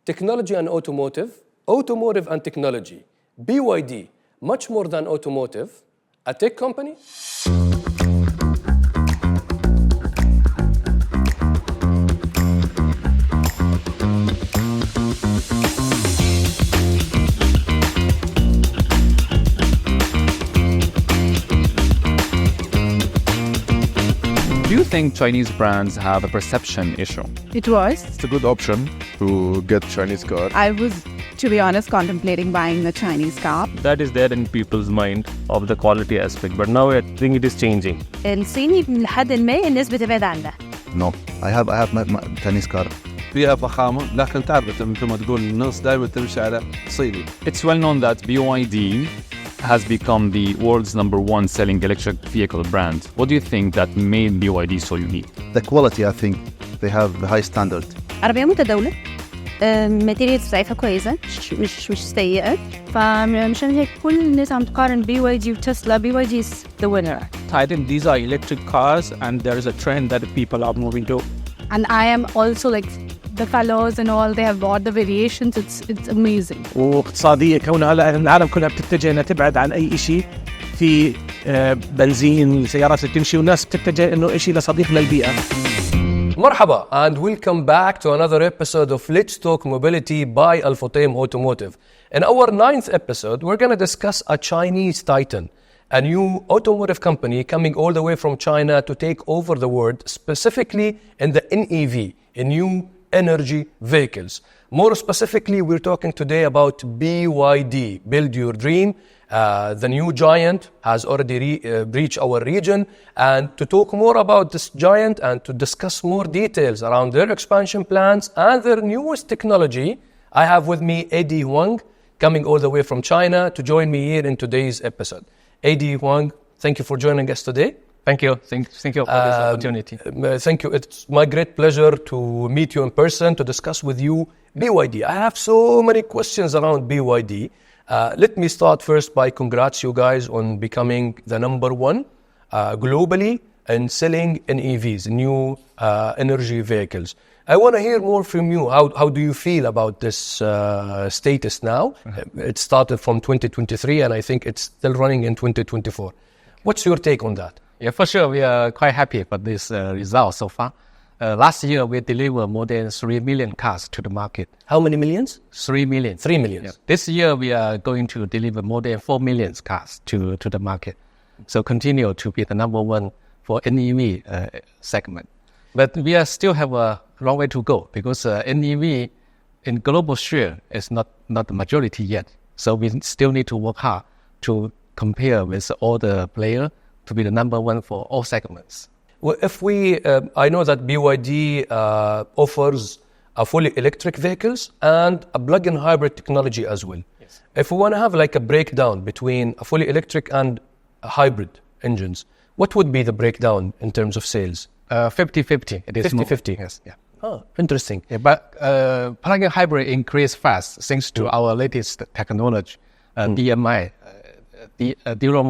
technology and automotive, automotive and technology, BYD, much more than automotive, a tech company? Do you think Chinese brands have a perception issue? It was. It's a good option to get Chinese car. I was, to be honest, contemplating buying a Chinese car. That is there in people's mind of the quality aspect, but now I think it is changing. الصيني لحد ما الناس بتبعد عنه. No, I have my Chinese car. فيها فخامة، لكن تعرف مثل ما تقول الناس دائما تمشي على صيني. It's well known that BYD has become the world's #1 selling electric vehicle brand. What do you think that made BYD so unique? The quality, I think, they have the high standard. عربية متداولة، الماتيريالز بتاعتها كويسة، مش سيئة، فمشان هيك كل الناس عم تقارن BYD وتسلا. BYD is the winner. I think these are electric cars and there is a trend that people are moving to. And I am also like the fellows and all, they have bought the variations. It's amazing. واقتصادية كونها العالم كلها بتتجه انها تبعد عن اي شيء في بنزين، سيارات اللي تمشي، والناس بتتجه انه شيء لصديق للبيئة. Marhaba, and welcome back to another episode of Let's Talk Mobility by Al-Futtaim Automotive. In our 9th episode, we're going to discuss a Chinese titan, a new automotive company coming all the way from China to take over the world, specifically in the NEV, in new energy vehicles. More specifically, we're talking today about BYD, Build Your Dream. The new giant has already reached our region, and to talk more about this giant and to discuss more details around their expansion plans and their newest technology, I have with me AD Huang, coming all the way from China to join me here in today's episode. AD Huang, thank you for joining us today. Thank you. Thank you for this opportunity. Thank you. It's my great pleasure to meet you in person to discuss with you BYD. I have so many questions around BYD. Let me start first by congrats you guys on becoming the #1 globally in selling NEVs, new energy vehicles. I want to hear more from you. How do you feel about this status now? It started from 2023 and I think it's still running in 2024. What's your take on that? Yeah, for sure, we are quite happy about this result so far. Last year, we delivered more than 3 million cars to the market. How many millions? 3 million. 3 million. Yeah. This year, we are going to deliver more than 4 million cars to the market. So continue to be the #1 for NEV segment. But we still have a long way to go because NEV in global share is not the majority yet. So we still need to work hard to compare with all the players to be the #1 for all segments. Well, if we, I know that BYD offers a fully electric vehicles and a plug-in hybrid technology as well. Yes. If we want to have like a breakdown between a fully electric and a hybrid engines, what would be the breakdown in terms of sales? 50-50. It is 50-50. Yes. Yeah. Oh, interesting. Yeah, but plug-in hybrid increase fast thanks to our latest technology, DMI,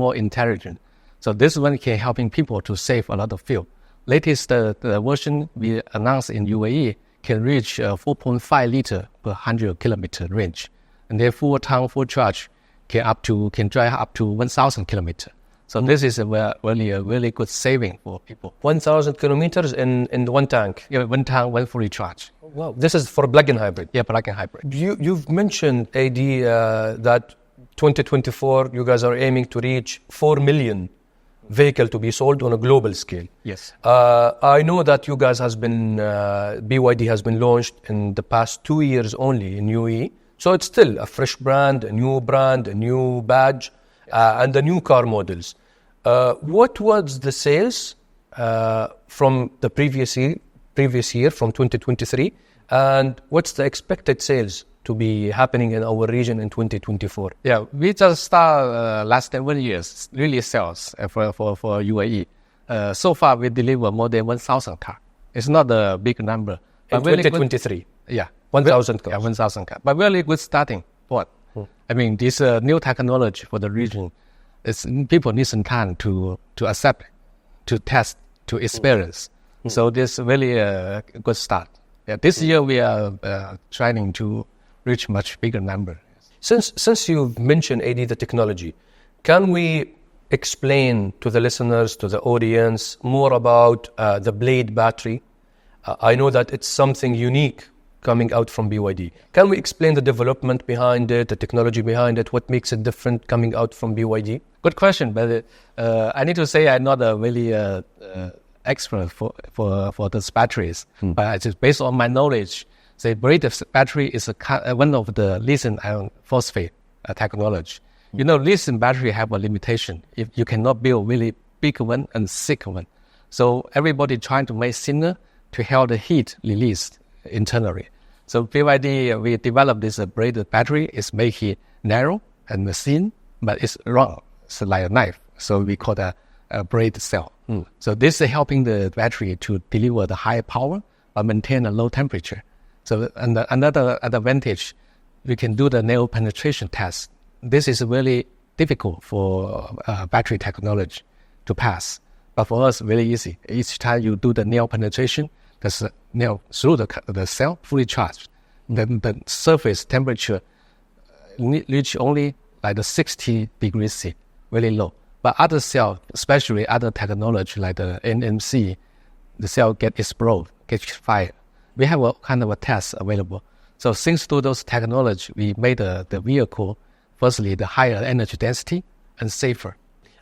more intelligent. So this one can helping people to save a lot of fuel. Latest the version we announced in UAE can reach 4.5 liter per 100 kilometer range, and their full tank, full charge can drive up to 1,000 kilometer. So this is a really good saving for people. 1,000 kilometers in one tank. Yeah, one tank, one fully charge. Wow, this is for plug-in hybrid. Yeah, plug-in hybrid. You've mentioned AD that 2024 you guys are aiming to reach 4 million vehicle to be sold on a global scale. Yes. I know that you guys BYD has been launched in the past 2 years only in UAE. So it's still a fresh brand, a new badge, and the new car models. What was the sales from the previous year from 2023? And what's the expected sales to be happening in our region in 2024? Yeah, we just start last 1 year, really sales for UAE. So far, we deliver more than 1,000 cars. It's not a big number. In 2023? Yeah. 1,000 cars. Yeah, 1,000 cars. But really good starting point. I mean, this new technology for the region, people need some time to accept, to test, to experience. So this is really a good start. This year we are trying to reach much bigger number. Since you've mentioned AD the technology, can we explain to the listeners, to the audience, more about the Blade battery? I know that it's something unique coming out from BYD. Can we explain the development behind it, the technology behind it, what makes it different coming out from BYD? Good question, but I need to say I'm not a really expert for these batteries. But just based on my knowledge, the Blade battery is one of the lithium iron phosphate technology. You know, lithium battery have a limitation. If you cannot build really big one and thick one. So everybody trying to make thinner to help the heat released internally. So BYD, we developed this Blade battery. It's make it narrow and thin, but it's round. It's like a knife. So we call that a Blade cell. So this is helping the battery to deliver the high power but maintain a low temperature. So another advantage, we can do the nail penetration test. This is really difficult for battery technology to pass. But for us, very easy. Each time you do the nail penetration, the nail through the cell fully charged. Then the surface temperature reach only like the 60 degrees C, very low. But other cell, especially other technology like the NMC, the cell get explode, catch fire. We have a kind of a test available. So thanks to those technology, we made the vehicle, firstly, the higher energy density and safer.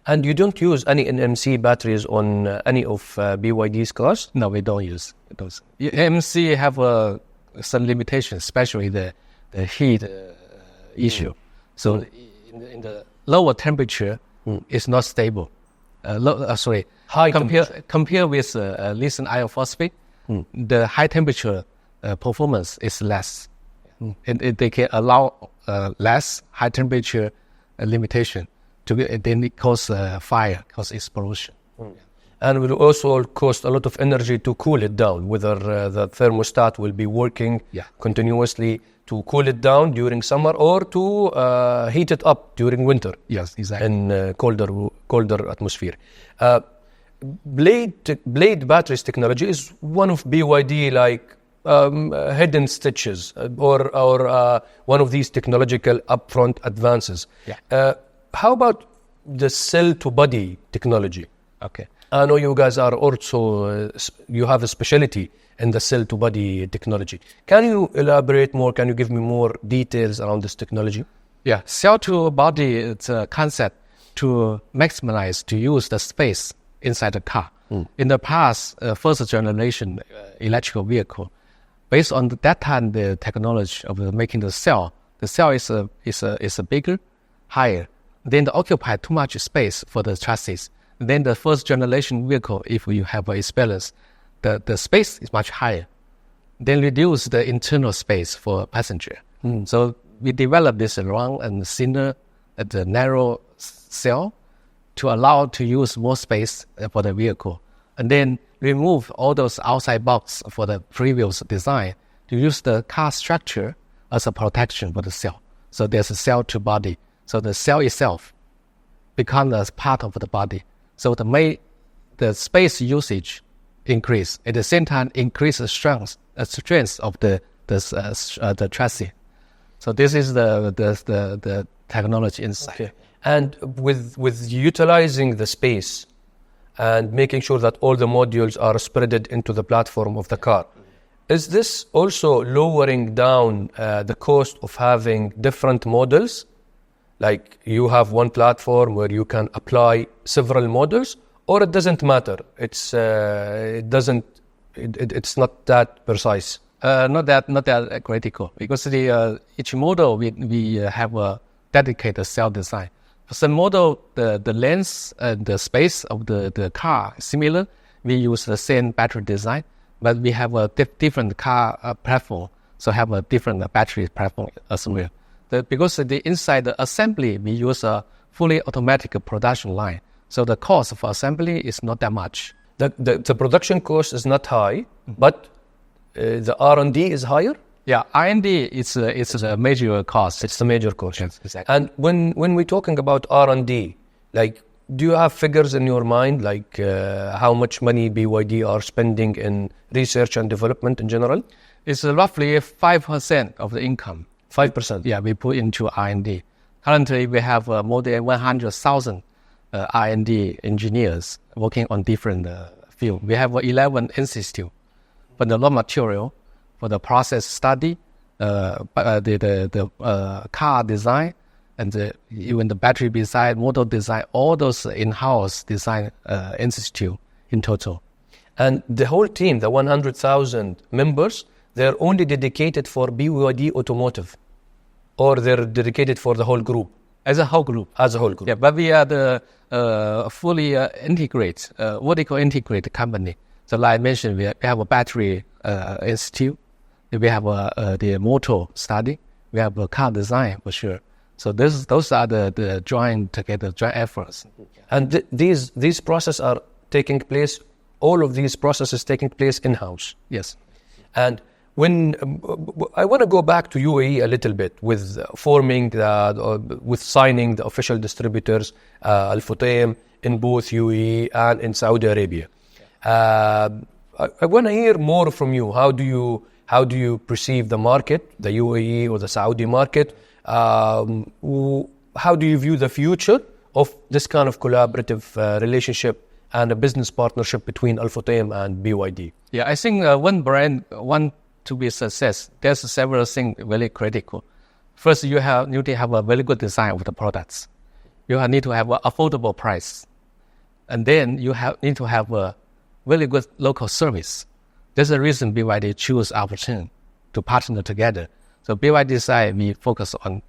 And you don't use any NMC batteries on any of BYD's cars? No, we don't use those. NMC have some limitations, especially the heat issue. So in the lower temperature, it's not stable. High compare with lithium iron phosphate, the high temperature performance is less. They can allow less high temperature limitation. Then it cause fire, cause explosion. And will also cost a lot of energy to cool it down, whether the thermostat will be working continuously to cool it down during summer or to heat it up during winter. Yes, exactly. In colder atmosphere. Blade batteries technology is one of BYD like hidden stitches or one of these technological upfront advances. How about the cell-to-body technology? Okay. I know you guys are also, you have a specialty in the cell-to-body technology. Can you elaborate more? Can you give me more details around this technology? Yeah, cell-to-body is a concept to maximize, to use the space inside the car. In the past, first generation electrical vehicle, based on that time, the technology of making the cell is a bigger, higher. Then they occupy too much space for the chassis. Then the first generation vehicle, if you have experience, the space is much higher. Then reduce the internal space for passenger. So we developed this round and thinner, the narrow cell to allow to use more space for the vehicle. And then remove all those outside box for the previous design to use the car structure as a protection for the cell. So there's a cell to body. So the cell itself becomes a part of the body. So the space usage increase. At the same time, increase the strength of the chassis. So this is the technology inside. Okay. And with utilizing the space and making sure that all the modules are spreaded into the platform of the car, is this also lowering down the cost of having different models? Like you have one platform where you can apply several models, or it doesn't matter? It's not that precise. Not that critical, because each model we have a dedicated cell design. For some model, the length and the space of the car is similar. We use the same battery design, but we have a different car platform, so have a different battery platform as well. Because inside the assembly, we use a fully automatic production line. So the cost of assembly is not that much. The production cost is not high, but the R&D is higher? Yeah, R&D it's a major cost. It's the major cost. Yes, exactly. And when we're talking about R&D, like do you have figures in your mind, like how much money BYD are spending in research and development in general? It's roughly 5% of the income. 5%? Yeah, we put into R&D. Currently, we have more than 100,000 R&D engineers working on different fields. We have 11 institutes for the raw material, for the process study, the car design, and even the battery design, motor design, all those in-house design institute in total. And the whole team, the 100,000 members, they're only dedicated for BYD Automotive, or they're dedicated for the whole group? As a whole group. As a whole group. Yeah, but we are the fully integrated, vertical integrated company. So like I mentioned, we have a battery institute, we have the motor study, we have a car design for sure. So those are the joint efforts. And these processes are taking place, all of these processes taking place in-house? Yes. And when I want to go back to UAE a little bit with with signing the official distributors, Al-Futtaim, in both UAE and in Saudi Arabia. I want to hear more from you. How do you perceive the market, the UAE or the Saudi market? How do you view the future of this kind of collaborative relationship and a business partnership between Al-Futtaim and BYD? Yeah, I think one brand want to be a success, there's several things very critical. First, you need to have a very good design of the products. You need to have an affordable price. And then you need to have a very good local service. That's the reason BYD choose Al-Futtaim to partner together. So BYD side, we focus on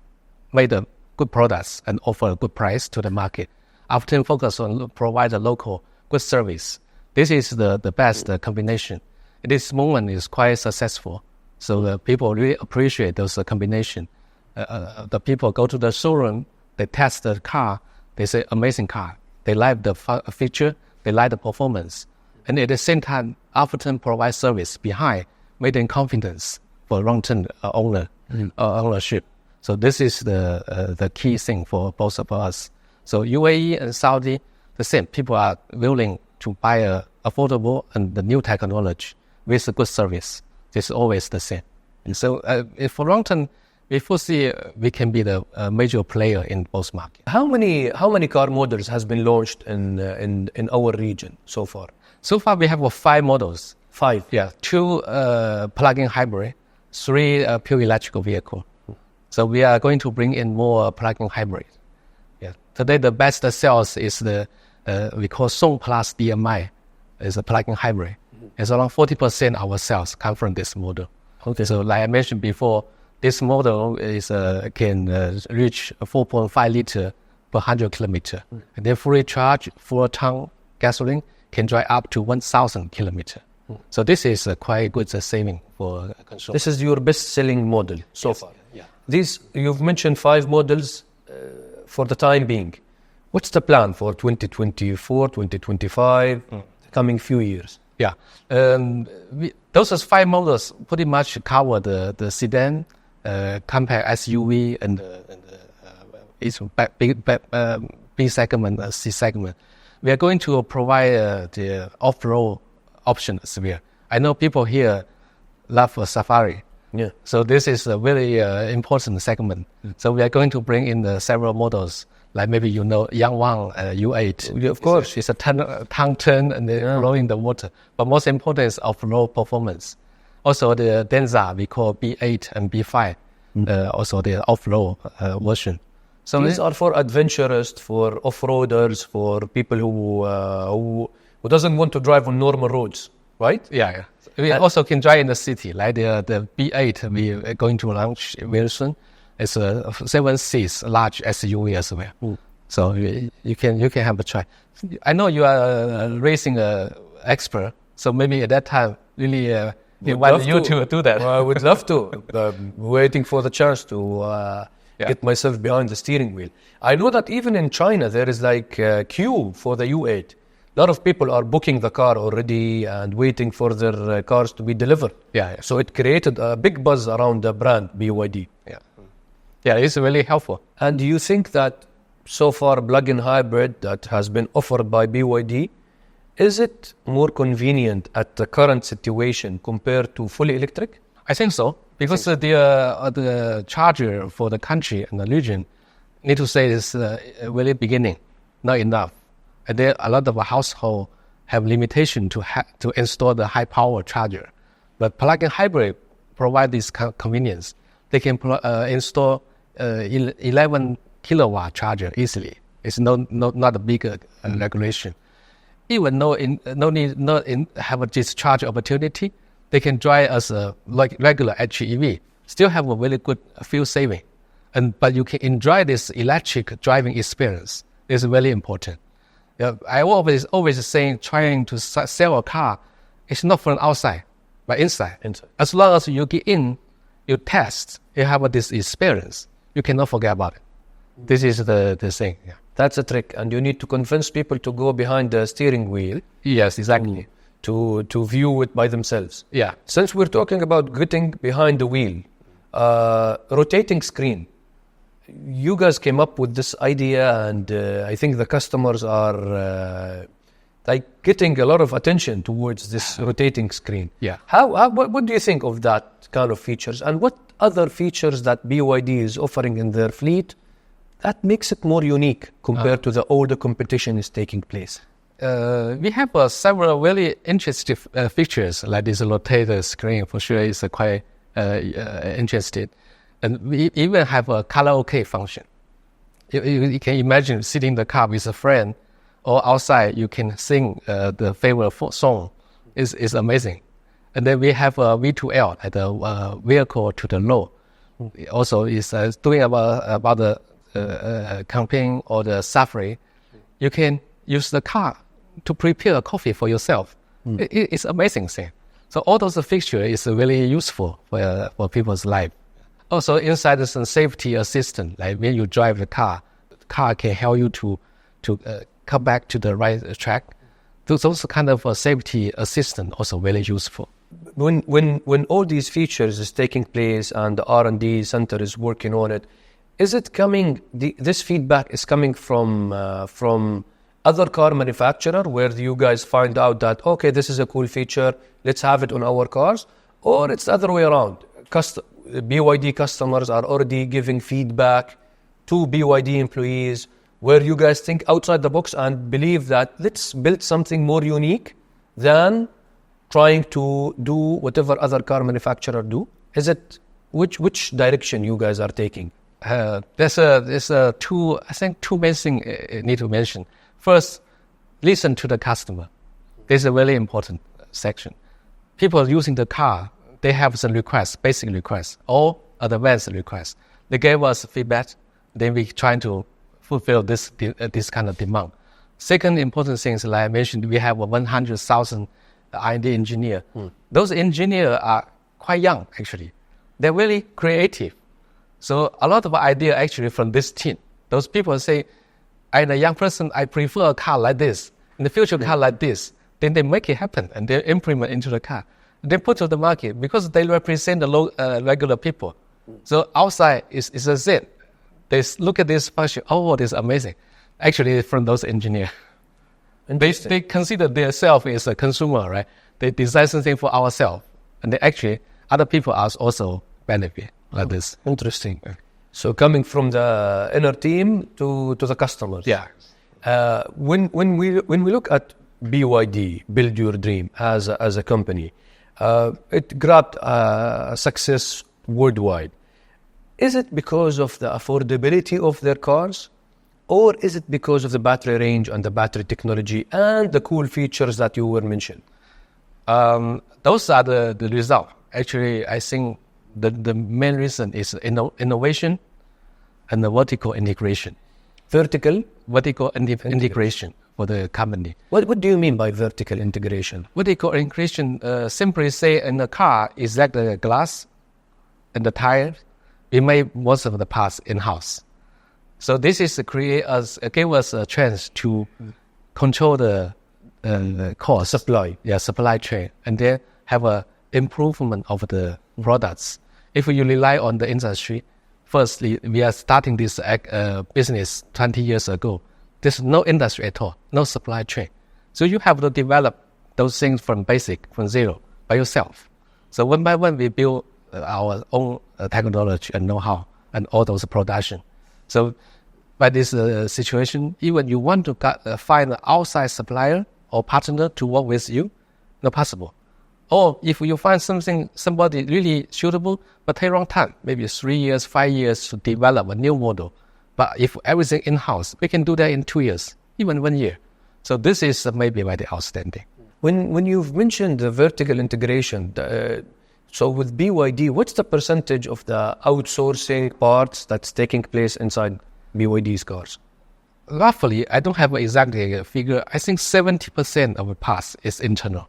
make the good products and offer a good price to the market. Al-Futtaim focus on provide a local good service. This is the best combination. This moment is quite successful. So the people really appreciate those combination. The people go to the showroom, they test the car, they say amazing car. They like the feature, they like the performance. And at the same time, Al-Futtaim provides service behind, making confidence for long-term ownership. So this is the key thing for both of us. So UAE and Saudi, the same. People are willing to buy a affordable and the new technology with a good service. This is always the same. And so for long term, we foresee we can be the major player in both markets. How many car models has been launched in our region so far? So far, we have 5 models. 5? Yeah, 2 plug-in hybrid, 3 pure electrical vehicle. So we are going to bring in more plug-in hybrid. Yeah. Today, the best sales is we call Song Plus DMI, is a plug-in hybrid. It's around 40% of our sales come from this model. Okay. So like I mentioned before, this model is can reach 4.5 liter per 100 kilometer. And then fully charged, full tank gasoline can drive up to 1,000 kilometer. So this is quite good saving for consumer. This is your best-selling model so far. Yeah. These, you've mentioned 5 models for the time being. What's the plan for 2024, 2025, the coming few years? Yeah, those 5 models pretty much cover the sedan, compact SUV, and B segment, C segment. We are going to provide the off-road option as well. I know people here love Safari. Yeah. So this is a very important segment. So we are going to bring in several models. Like maybe Yang Wang U8. Of course. It's a tongue turn and blowing the water. But most important is off-road performance. Also the Denza, we call B8 and B5, also the off-road version. So these are for adventurers, for off-roaders, for people who doesn't want to drive on normal roads, right? Yeah. We also can drive in the city. Like the B8, we are going to launch very soon. It's a 7 seats large SUV as well. So you can have a try. I know you are a racing expert, so maybe at that time really invite you to do that. Well, I would love to. Waiting for the chance to get myself behind the steering wheel. I know that even in China there is like a queue for the U8. A lot of people are booking the car already and waiting for their cars to be delivered. Yeah. So it created a big buzz around the brand BYD. Yeah, it's really helpful. And do you think that so far plug-in hybrid that has been offered by BYD, is it more convenient at the current situation compared to fully electric? I think so, because the charger for the country and the region, need to say is really beginning, not enough. And there a lot of households have limitation to install the high power charger, but plug-in hybrid provide this convenience. They can install 11 kilowatt charger easily. It's not a big regulation. Even no need have this charge opportunity, they can drive as a like regular HEV. Still have a really good fuel saving, but you can enjoy this electric driving experience. It's very important. I always saying trying to sell a car, it's not from outside, but inside. As long as you get in, you test, you have this experience, you cannot forget about it. This is the thing. Yeah. That's a trick, and you need to convince people to go behind the steering wheel. Yes, exactly. To view it by themselves. Yeah. Since we're talking about getting behind the wheel, rotating screen. You guys came up with this idea, and I think the customers are getting a lot of attention towards this rotating screen. Yeah. What do you think of that kind of features, and what other features that BYD is offering in their fleet that makes it more unique compared to the older competition is taking place? We have several really interesting features, like this rotator screen. For sure, is quite interesting. And we even have a karaoke function. You can imagine sitting in the car with a friend or outside, you can sing the favorite song. It's amazing. And then we have a V2L at the vehicle to the load. Also, is doing about the campaign or the safari. You can use the car to prepare a coffee for yourself. It's amazing thing. So all those features is really useful for people's life. Also, inside there's a safety assistant. Like when you drive the car can help you to come back to the right track. Those kind of safety assistant also very useful. When all these features is taking place and the R&D center is working on it, is it coming? This feedback is coming from other car manufacturer, where you guys find out that okay, this is a cool feature, let's have it on our cars, or it's the other way around? BYD customers are already giving feedback to BYD employees, where you guys think outside the box and believe that let's build something more unique than trying to do whatever other car manufacturer do. Is it which direction you guys are taking? There's two main things I need to mention. First, listen to the customer. This is a very important section. People using the car, they have some requests, basic requests, or advanced requests. They gave us feedback, then we try to fulfill this kind of demand. Second important thing is, like I mentioned, we have 100,000 R&D engineers. Those engineers are quite young, actually. They're really creative. So a lot of ideas actually from this team. Those people say, I'm a young person, I prefer a car like this. In the future, car like this. Then they make it happen and they implement into the car. They put to the market because they represent the regular people. So outside is a Z. They look at this function, oh, this is amazing. Actually, from those engineers. They consider themselves as a consumer, right? They design something for ourselves. And they actually, other people are also benefit like this. Interesting. So coming from the inner team to the customers. Yeah. When we look at BYD, Build Your Dream, as a company, it grabbed success worldwide. Is it because of the affordability of their cars, or is it because of the battery range and the battery technology and the cool features that you were mentioning? Those are the result. Actually, I think the main reason is innovation and the vertical integration. Vertical integration for the company. What do you mean by vertical integration? Vertical integration simply say in the car is like the glass and the tire. We make most of the parts in-house. So this is gave us a chance to control the cost. Supply chain, and then have a improvement of the products. If you rely on the industry, Firstly, we are starting this business 20 years ago. There's no industry at all, no supply chain. So you have to develop those things from basic, from zero, by yourself. So one by one, we build our own technology and know-how and all those production. So by this situation, even you want to find an outside supplier or partner to work with you, not possible. Or if you find somebody really suitable, but take long time, maybe 3 years, 5 years to develop a new model. But if everything in-house, we can do that in 2 years, even 1 year. So this is maybe very outstanding. When you've mentioned the vertical integration, so with BYD, what's the percentage of the outsourcing parts that's taking place inside BYD's cars? Roughly, I don't have an exact figure. I think 70% of the parts is internal.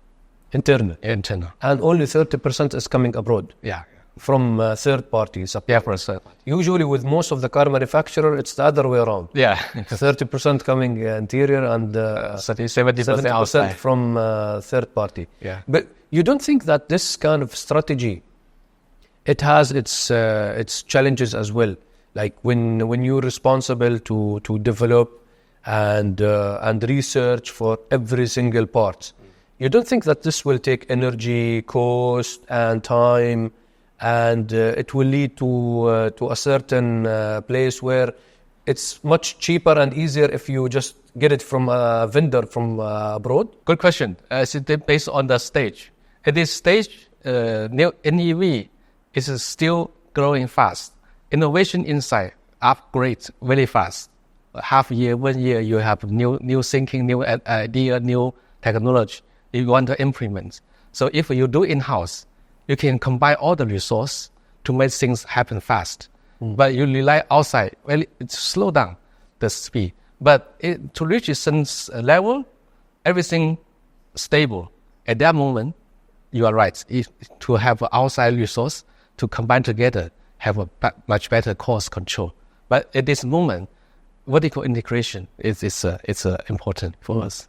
Internal. And only 30% is coming abroad. Yeah. From third parties. Yeah, for a third party. Usually with most of the car manufacturer, it's the other way around. Yeah. 30% coming interior and 70% outside. From third party. Yeah. But you don't think that this kind of strategy, it has its challenges as well? Like when you're responsible to develop and research for every single part, you don't think that this will take energy, cost, and time, and it will lead to a certain place where it's much cheaper and easier if you just get it from a vendor from abroad? Good question. It's based on the stage. At this stage, new NEV is still growing fast. Innovation inside upgrades very fast. Half year, 1 year, you have new thinking, new idea, new technology you want to implement. So if you do in-house, you can combine all the resource to make things happen fast. But you rely outside, well, it slow down the speed. But to reach a certain level, everything stable. At that moment, you are right. To have outside resource to combine together, have a much better cost control. But at this moment, vertical integration is important for us.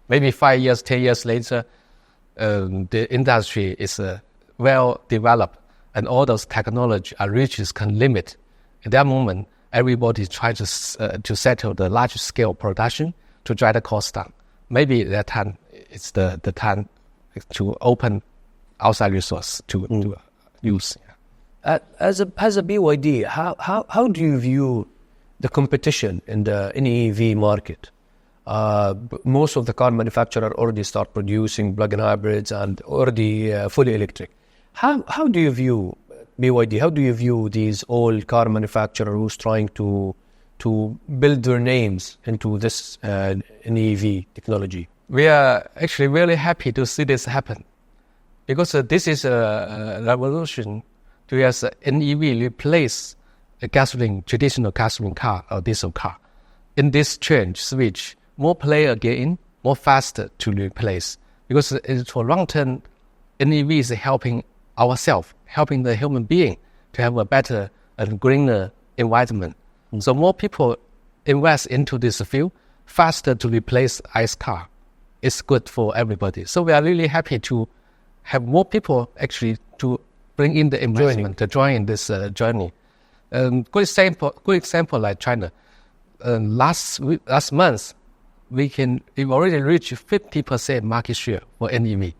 Maybe 5 years, 10 years later, the industry is well developed and all those technology are reaches can limit. At that moment, everybody tries to settle the large scale production to drive the cost down. Maybe that time it's the time to open outside resource to use. As a BYD, how do you view the competition in the NEV market? Most of the car manufacturers already start producing plug-in hybrids and already fully electric. How do you view BYD? How do you view these old car manufacturers who's trying to build their names into this NEV technology? We are actually really happy to see this happen because this is a revolution to as NEV replace a traditional gasoline car or diesel car. In this change, switch, more player get in, more faster to replace. Because for long term, NEV is helping ourselves, helping the human being to have a better and greener environment. So more people invest into this field, faster to replace ICE car. It's good for everybody. So we are really happy to have more people actually to bring in the investment to join this journey. Good example like China. Last month, we've already reached 50% market share for NEV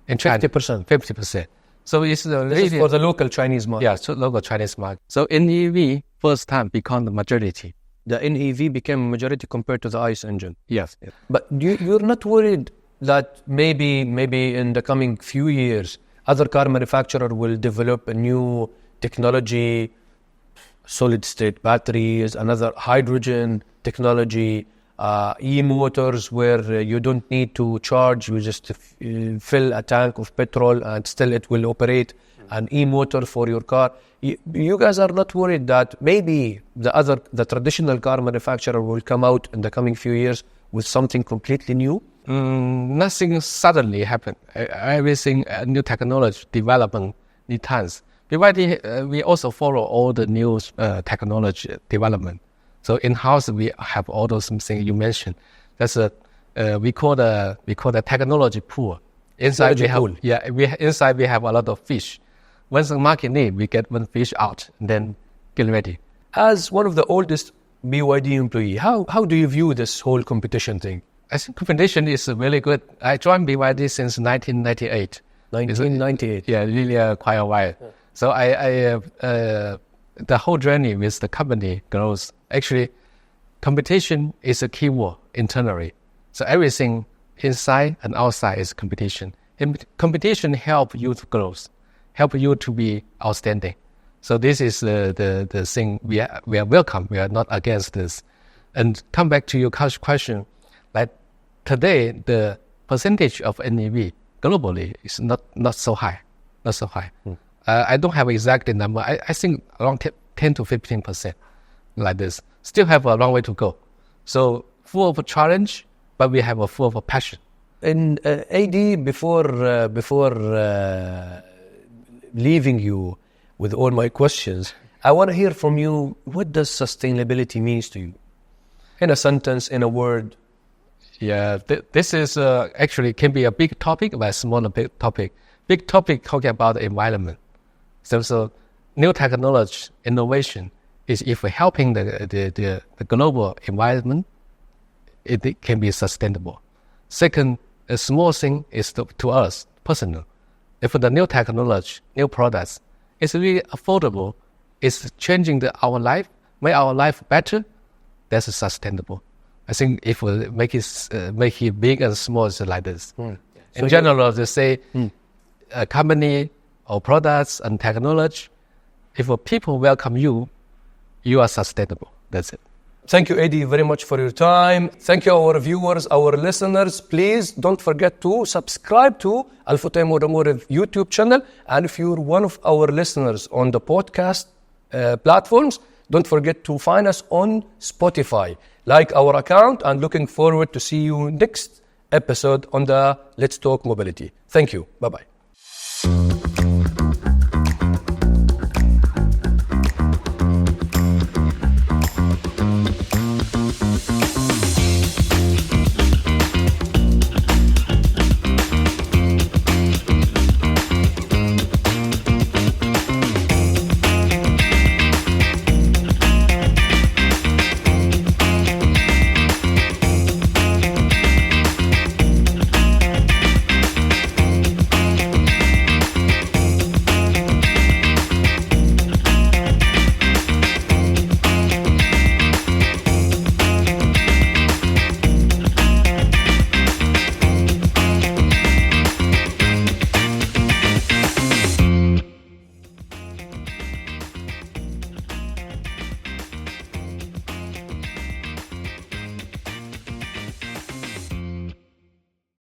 in China. 50%. So it's this is for the local Chinese market. Yeah, so local Chinese market. So NEV first time become the majority. The NEV became majority compared to the ICE engine. Yes. But you're not worried that maybe in the coming few years, other car manufacturer will develop a new technology, solid state batteries, another hydrogen technology, e-motors where you don't need to charge, you just fill a tank of petrol and still it will operate, an e-motor for your car. You guys are not worried that maybe the traditional car manufacturer will come out in the coming few years with something completely new? Nothing suddenly happened. Everything, new technology development need times. BYD, we also follow all the new technology development. So in-house, we have all those things you mentioned. That's we call the technology pool. Inside inside we have a lot of fish. Once the market need, we get one fish out, and then get ready. As one of the oldest BYD employee, how do you view this whole competition thing? I think competition is really good. I joined BYD since 1998. 1998. Yeah, really quite a while. Yeah. So the whole journey with the company grows. Actually, competition is a key word internally. So everything inside and outside is competition. And competition help you to grow, help you to be outstanding. So this is the thing we are welcome. We are not against this. And come back to your question, like today the percentage of NEV globally is not so high, not so high. I don't have exact number. I think around 10 to 15%, like this. Still have a long way to go. So full of a challenge, but we have a full of a passion. And AD, before leaving you with all my questions, I want to hear from you, what does sustainability means to you? In a sentence, in a word. Yeah, this is actually can be a big topic, but a smaller big topic. Big topic talking about the environment. So new technology, innovation is if we're helping the global environment, it can be sustainable. Second, a small thing is to us, personal. If the new technology, new products, is really affordable, it's changing our life, make our life better, that's sustainable. I think if we make it big and small, it's like this. In general, they say a company or products and technology, if people welcome you, you are sustainable. That's it. Thank you, AD, very much for your time. Thank you, our viewers, our listeners. Please don't forget to subscribe to Al-Futtaim Automotive YouTube channel. And if you're one of our listeners on the podcast platforms, don't forget to find us on Spotify. Like our account, and looking forward to see you next episode on the Let's Talk Mobility. Thank you. Bye-bye.